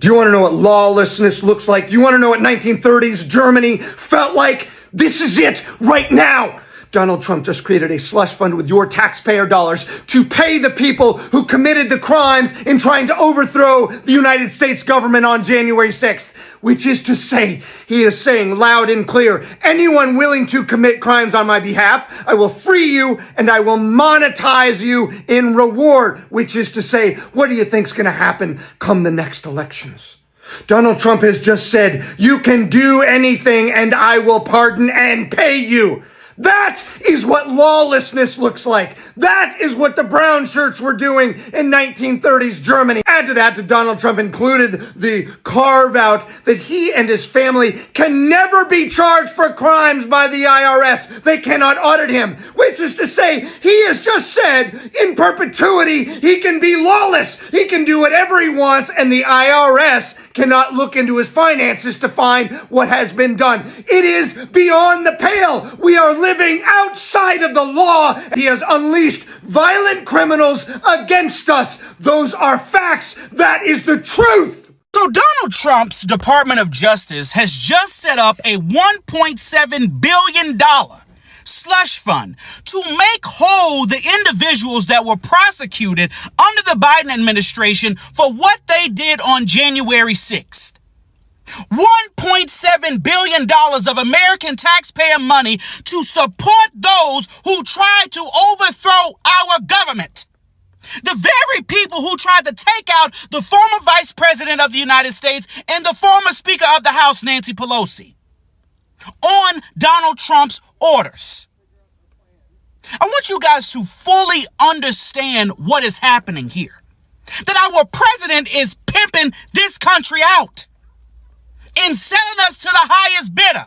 Do you want to know what lawlessness looks like? Do you want to know what 1930s Germany felt like? This is it right now. Donald Trump just created a slush fund with your taxpayer dollars to pay the people who committed the crimes in trying to overthrow the United States government on January 6th, which is to say, he is saying loud and clear, anyone willing to commit crimes on my behalf, I will free you and I will monetize you in reward, which is to say, what do you think's going to happen come the next elections? Donald Trump has just said, you can do anything and I will pardon and pay you. That is what lawlessness looks like. That is what the brown shirts were doing in 1930s Germany. Add to that, Donald Trump included the carve-out that he and his family can never be charged for crimes by the IRS. They cannot audit him, which is to say, he has just said in perpetuity he can be lawless. He can do whatever he wants, and the IRS cannot look into his finances to find what has been done. It is beyond the pale. We are living outside of the law. He has unleashed violent criminals against us. Those are facts. That is the truth. So Donald Trump's Department of Justice has just set up a $1.7 billion slush fund to make whole the individuals that were prosecuted under the Biden administration for what they did on January 6th. $1.7 billion of American taxpayer money to support those who tried to overthrow our government. The very people who tried to take out the former Vice President of the United States and the former Speaker of the House, Nancy Pelosi, on Donald Trump's orders. I want you guys to fully understand what is happening here. That our president is pimping this country out and selling us to the highest bidder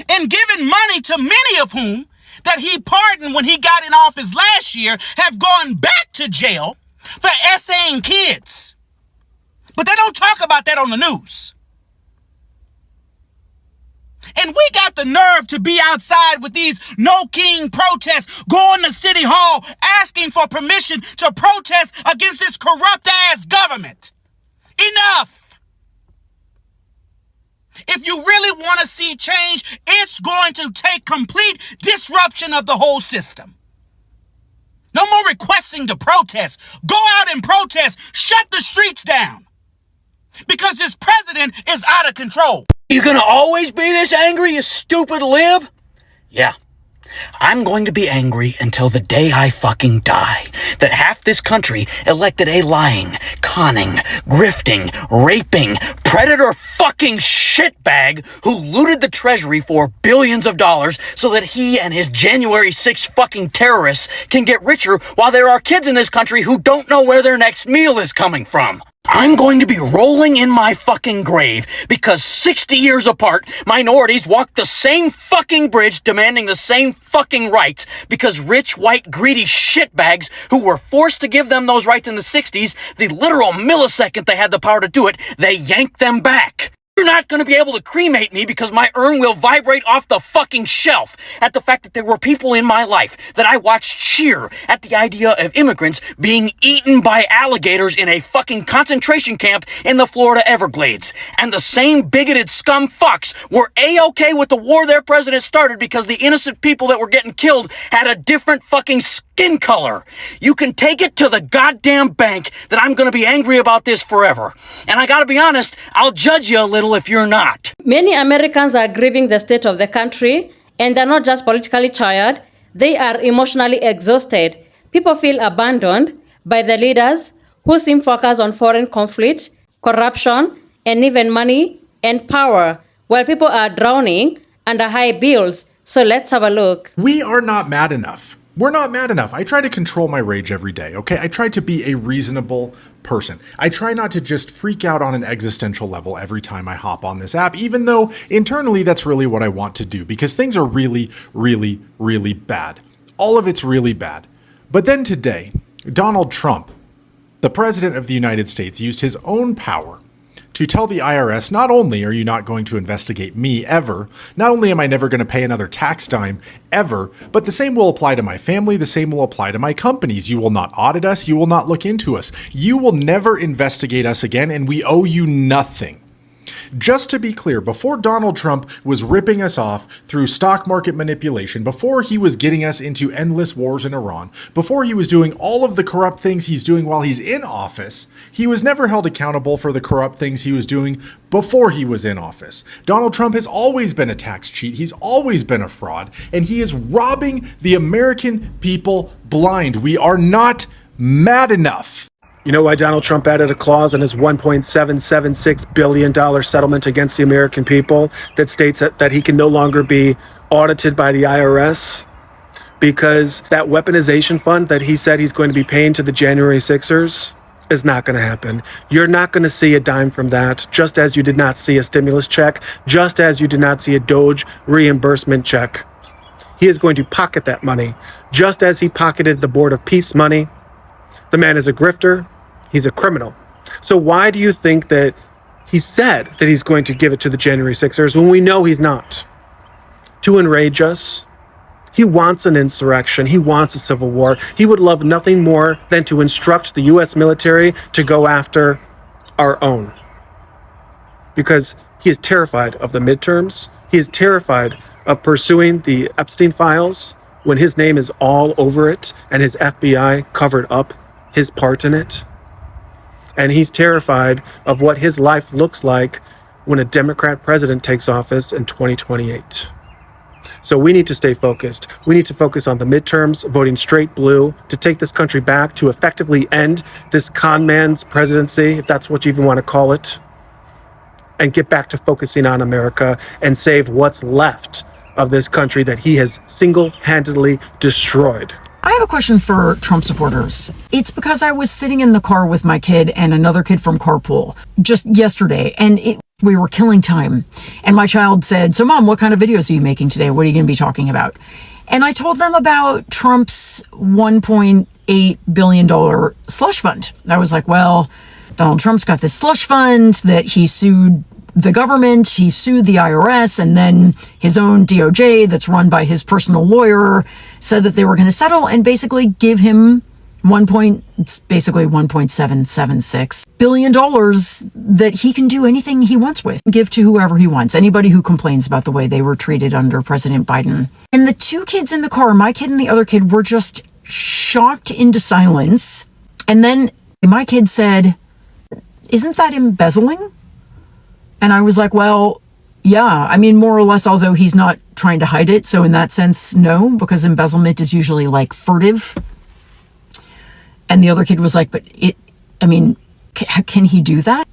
and giving money to many of whom that he pardoned when he got in office last year have gone back to jail for essaying kids. But they don't talk about that on the news. And we got the nerve to be outside with these no king protests, going to City Hall asking for permission to protest against this corrupt ass government. Enough. If you really want to see change, it's going to take complete disruption of the whole system. No more requesting to protest. Go out and protest. Shut the streets down. Because this president is out of control. You gonna always be this angry, you stupid lib? Yeah. I'm going to be angry until the day I fucking die. That half this country elected a lying, conning, grifting, raping, predator fucking shitbag who looted the treasury for billions of dollars so that he and his January 6th fucking terrorists can get richer while there are kids in this country who don't know where their next meal is coming from. I'm going to be rolling in my fucking grave because 60 years apart, minorities walked the same fucking bridge demanding the same fucking rights because rich, white, greedy shitbags who were forced to give them those rights in the 60s, the literal millisecond they had the power to do it, they yanked them back. You're not going to be able to cremate me because my urn will vibrate off the fucking shelf at the fact that there were people in my life that I watched cheer at the idea of immigrants being eaten by alligators in a fucking concentration camp in the Florida Everglades. And the same bigoted scum fucks were A-okay with the war their president started because the innocent people that were getting killed had a different fucking skin color. You can take it to the goddamn bank that I'm going to be angry about this forever. And I gotta be honest, I'll judge you a little if you're not. Many Americans are grieving the state of the country, and they're not just politically tired, they are emotionally exhausted. People feel abandoned by the leaders who seem focused on foreign conflict, corruption, and even money and power, while people are drowning under high bills. So let's have a look. We are not mad enough. We're not mad enough. I try to control my rage every day, okay? I try to be a reasonable person. I try not to just freak out on an existential level every time I hop on this app, even though internally that's really what I want to do because things are really, really, really bad. All of it's really bad. But then today, Donald Trump, the president of the United States, used his own power to tell the IRS, not only are you not going to investigate me ever, not only am I never going to pay another tax dime ever, but the same will apply to my family, the same will apply to my companies. You will not audit us, you will not look into us, you will never investigate us again, and we owe you nothing. Just to be clear, before Donald Trump was ripping us off through stock market manipulation, before he was getting us into endless wars in Iran, before he was doing all of the corrupt things he's doing while he's in office, he was never held accountable for the corrupt things he was doing before he was in office. Donald Trump has always been a tax cheat, he's always been a fraud, and he is robbing the American people blind. We are not mad enough. You know why Donald Trump added a clause in his $1.776 billion settlement against the American people that states that he can no longer be audited by the IRS? Because that weaponization fund that he said he's going to be paying to the January 6ers is not going to happen. You're not going to see a dime from that, just as you did not see a stimulus check, just as you did not see a Doge reimbursement check. He is going to pocket that money, just as he pocketed the Board of Peace money. The man is a grifter. He's a criminal. So why do you think that he said that he's going to give it to the January 6ers when we know he's not? To enrage us. He wants an insurrection. He wants a civil war. He would love nothing more than to instruct the U.S. military to go after our own. Because he is terrified of the midterms. He is terrified of pursuing the Epstein files when his name is all over it and his FBI covered up his part in it. And he's terrified of what his life looks like when a Democrat president takes office in 2028. So we need to stay focused. We need to focus on the midterms, voting straight blue, to take this country back, to effectively end this con man's presidency, if that's what you even want to call it, and get back to focusing on America and save what's left of this country that he has single-handedly destroyed. I have a question for Trump supporters. It's because I was sitting in the car with my kid and another kid from carpool just yesterday, and we were killing time. And my child said, "So Mom, what kind of videos are you making today? What are you going to be talking about?" And I told them about Trump's $1.8 billion slush fund. I was like, well, Donald Trump's got this slush fund that he sued the government, he sued the IRS, and then his own DOJ that's run by his personal lawyer said that they were going to settle and basically give him $1.776 billion that he can do anything he wants with, give to whoever he wants, anybody who complains about the way they were treated under President Biden. And the two kids in the car, my kid and the other kid, were just shocked into silence. And then my kid said, "Isn't that embezzling?" And I was like, well, yeah, I mean, more or less, although he's not trying to hide it. So in that sense, no, because embezzlement is usually like furtive. And the other kid was like, can he do that?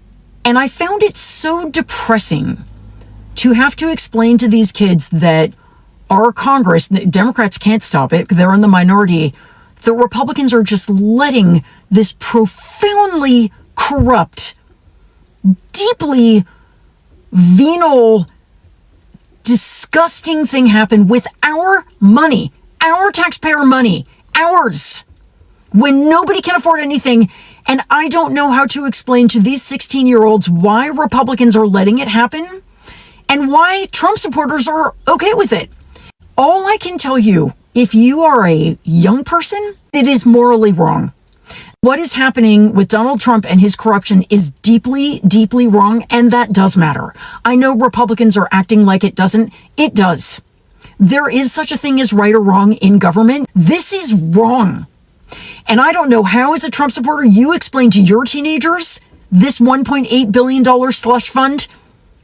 And I found it so depressing to have to explain to these kids that our Congress, Democrats can't stop it because they're in the minority. The Republicans are just letting this profoundly corrupt, deeply venal, disgusting thing happen with our money, our taxpayer money, ours, when nobody can afford anything. And I don't know how to explain to these 16-year-olds why Republicans are letting it happen and why Trump supporters are okay with it. All I can tell you, if you are a young person, it is morally wrong. What is happening with Donald Trump and his corruption is deeply, deeply wrong, and that does matter. I know Republicans are acting like it doesn't. It does. There is such a thing as right or wrong in government. This is wrong. And I don't know how, as a Trump supporter, you explain to your teenagers this $1.8 billion slush fund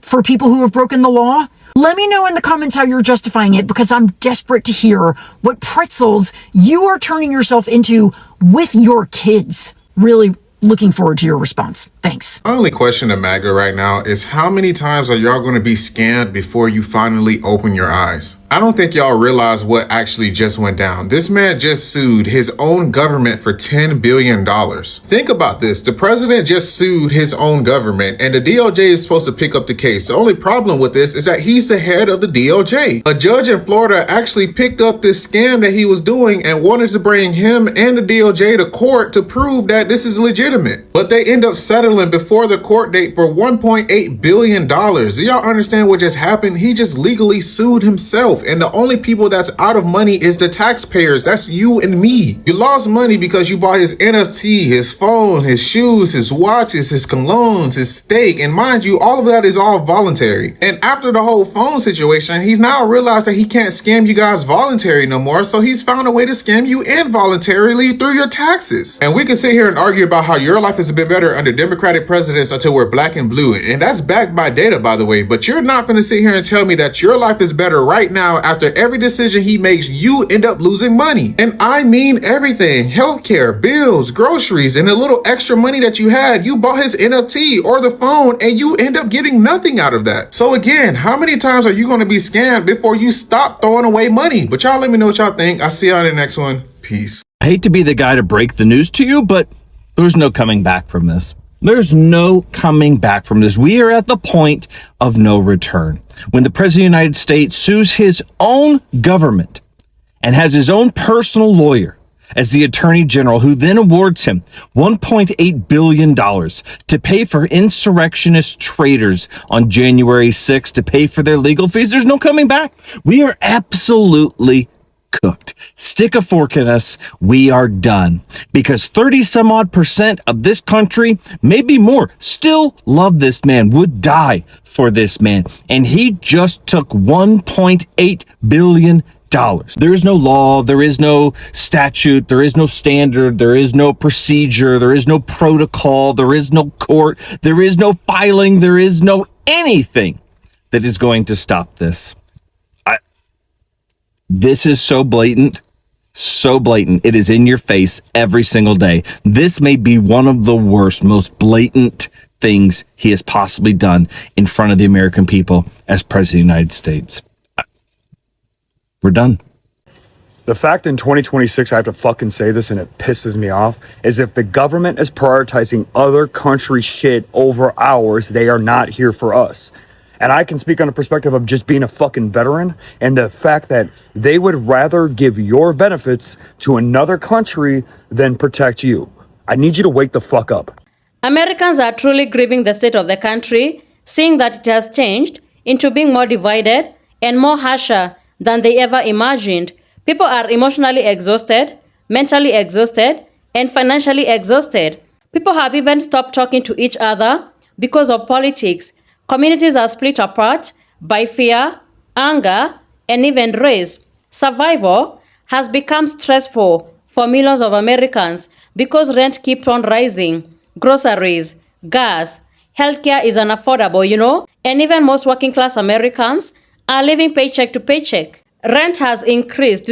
for people who have broken the law. Let me know in the comments how you're justifying it, because I'm desperate to hear what pretzels you are turning yourself into with your kids. Really looking forward to your response. Thanks. My only question to MAGA right now is, how many times are y'all going to be scammed before you finally open your eyes? I don't think y'all realize what actually just went down. This man just sued his own government for $10 billion. Think about this. The president just sued his own government, and the DOJ is supposed to pick up the case. The only problem with this is that he's the head of the DOJ. A judge in Florida actually picked up this scam that he was doing and wanted to bring him and the DOJ to court to prove that this is legit. legitimate. But they end up settling before the court date for $1.8 billion. Do y'all understand what just happened? He just legally sued himself. And the only people that's out of money is the taxpayers. That's you and me. You lost money because you bought his NFT, his phone, his shoes, his watches, his colognes, his steak. And mind you, all of that is all voluntary. And after the whole phone situation, he's now realized that he can't scam you guys voluntary no more. So he's found a way to scam you involuntarily through your taxes. And we can sit here and argue about how your life has been better under Democratic presidents until we're black and blue. And that's backed by data, by the way. But you're not going to sit here and tell me that your life is better right now after every decision he makes, you end up losing money. And I mean everything. Healthcare, bills, groceries, and the little extra money that you had, you bought his NFT or the phone and you end up getting nothing out of that. So again, how many times are you going to be scammed before you stop throwing away money? But y'all let me know what y'all think. I'll see y'all in the next one. Peace. I hate to be the guy to break the news to you, but there's no coming back from this. There's no coming back from this. We are at the point of no return. When the President of the United States sues his own government and has his own personal lawyer as the Attorney General, who then awards him $1.8 billion to pay for insurrectionist traitors on January 6th to pay for their legal fees, there's no coming back. We are absolutely cooked. Stick a fork in us. We are done. Because 30 some odd % of this country, maybe more, still love this man, would die for this man. And he just took $1.8 billion. There is no law, there is no statute, there is no standard, there is no procedure, there is no protocol, there is no court, there is no filing, there is no anything that is going to stop this. This is so blatant, so blatant. It is in your face every single day. This may be one of the worst, most blatant things he has possibly done in front of the American people as President of the United States. We're done. The fact in 2026, I have to fucking say this and it pisses me off, is if the government is prioritizing other country shit over ours, they are not here for us. And I can speak on a perspective of just being a fucking veteran and the fact that they would rather give your benefits to another country than protect you. I need you to wake the fuck up. Americans are truly grieving the state of the country, seeing that it has changed into being more divided and more harsher than they ever imagined. People are emotionally exhausted, mentally exhausted, and financially exhausted. People have even stopped talking to each other because of politics. Communities are split apart by fear, anger, and even race. Survival has become stressful for millions of Americans because rent keeps on rising, groceries, gas, healthcare is unaffordable, and even most working class Americans are living paycheck to paycheck. Rent has increased,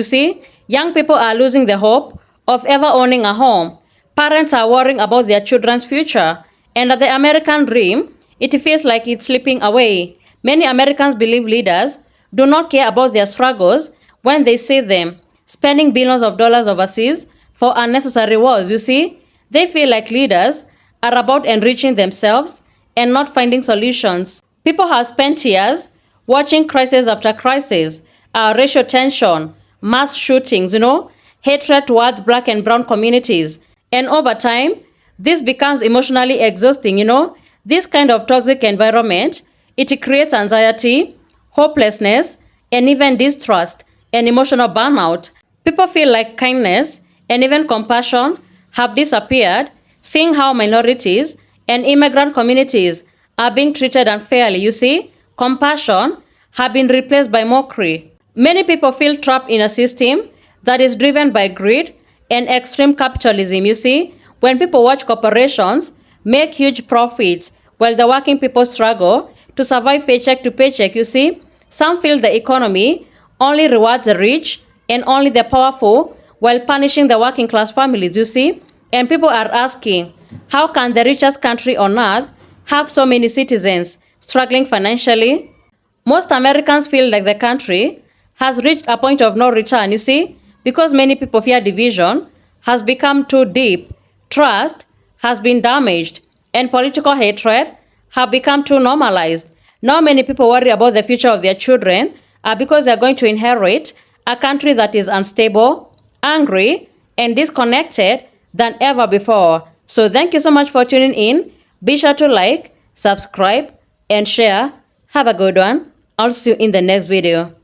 Young people are losing the hope of ever owning a home. Parents are worrying about their children's future. And the American dream, it feels like it's slipping away. Many Americans believe leaders do not care about their struggles when they see them spending billions of dollars overseas for unnecessary wars, They feel like leaders are about enriching themselves and not finding solutions. People have spent years watching crisis after crisis, racial tension, mass shootings, hatred towards black and brown communities. And over time, this becomes emotionally exhausting, This kind of toxic environment, it creates anxiety, hopelessness, and even distrust and emotional burnout. People feel like kindness and even compassion have disappeared, seeing how minorities and immigrant communities are being treated unfairly. Compassion have been replaced by mockery. Many people feel trapped in a system that is driven by greed and extreme capitalism. When people watch corporations make huge profits while the working people struggle to survive paycheck to paycheck, some feel the economy only rewards the rich and only the powerful while punishing the working class families, And people are asking, how can the richest country on earth have so many citizens struggling financially? Most Americans feel like the country has reached a point of no return, because many people fear division has become too deep, trust has been damaged, and political hatred have become too normalized. Now many people worry about the future of their children because they are going to inherit a country that is unstable, angry, and disconnected than ever before. So thank you so much for tuning in. Be sure to like, subscribe, and share. Have a good one. I'll see you in the next video.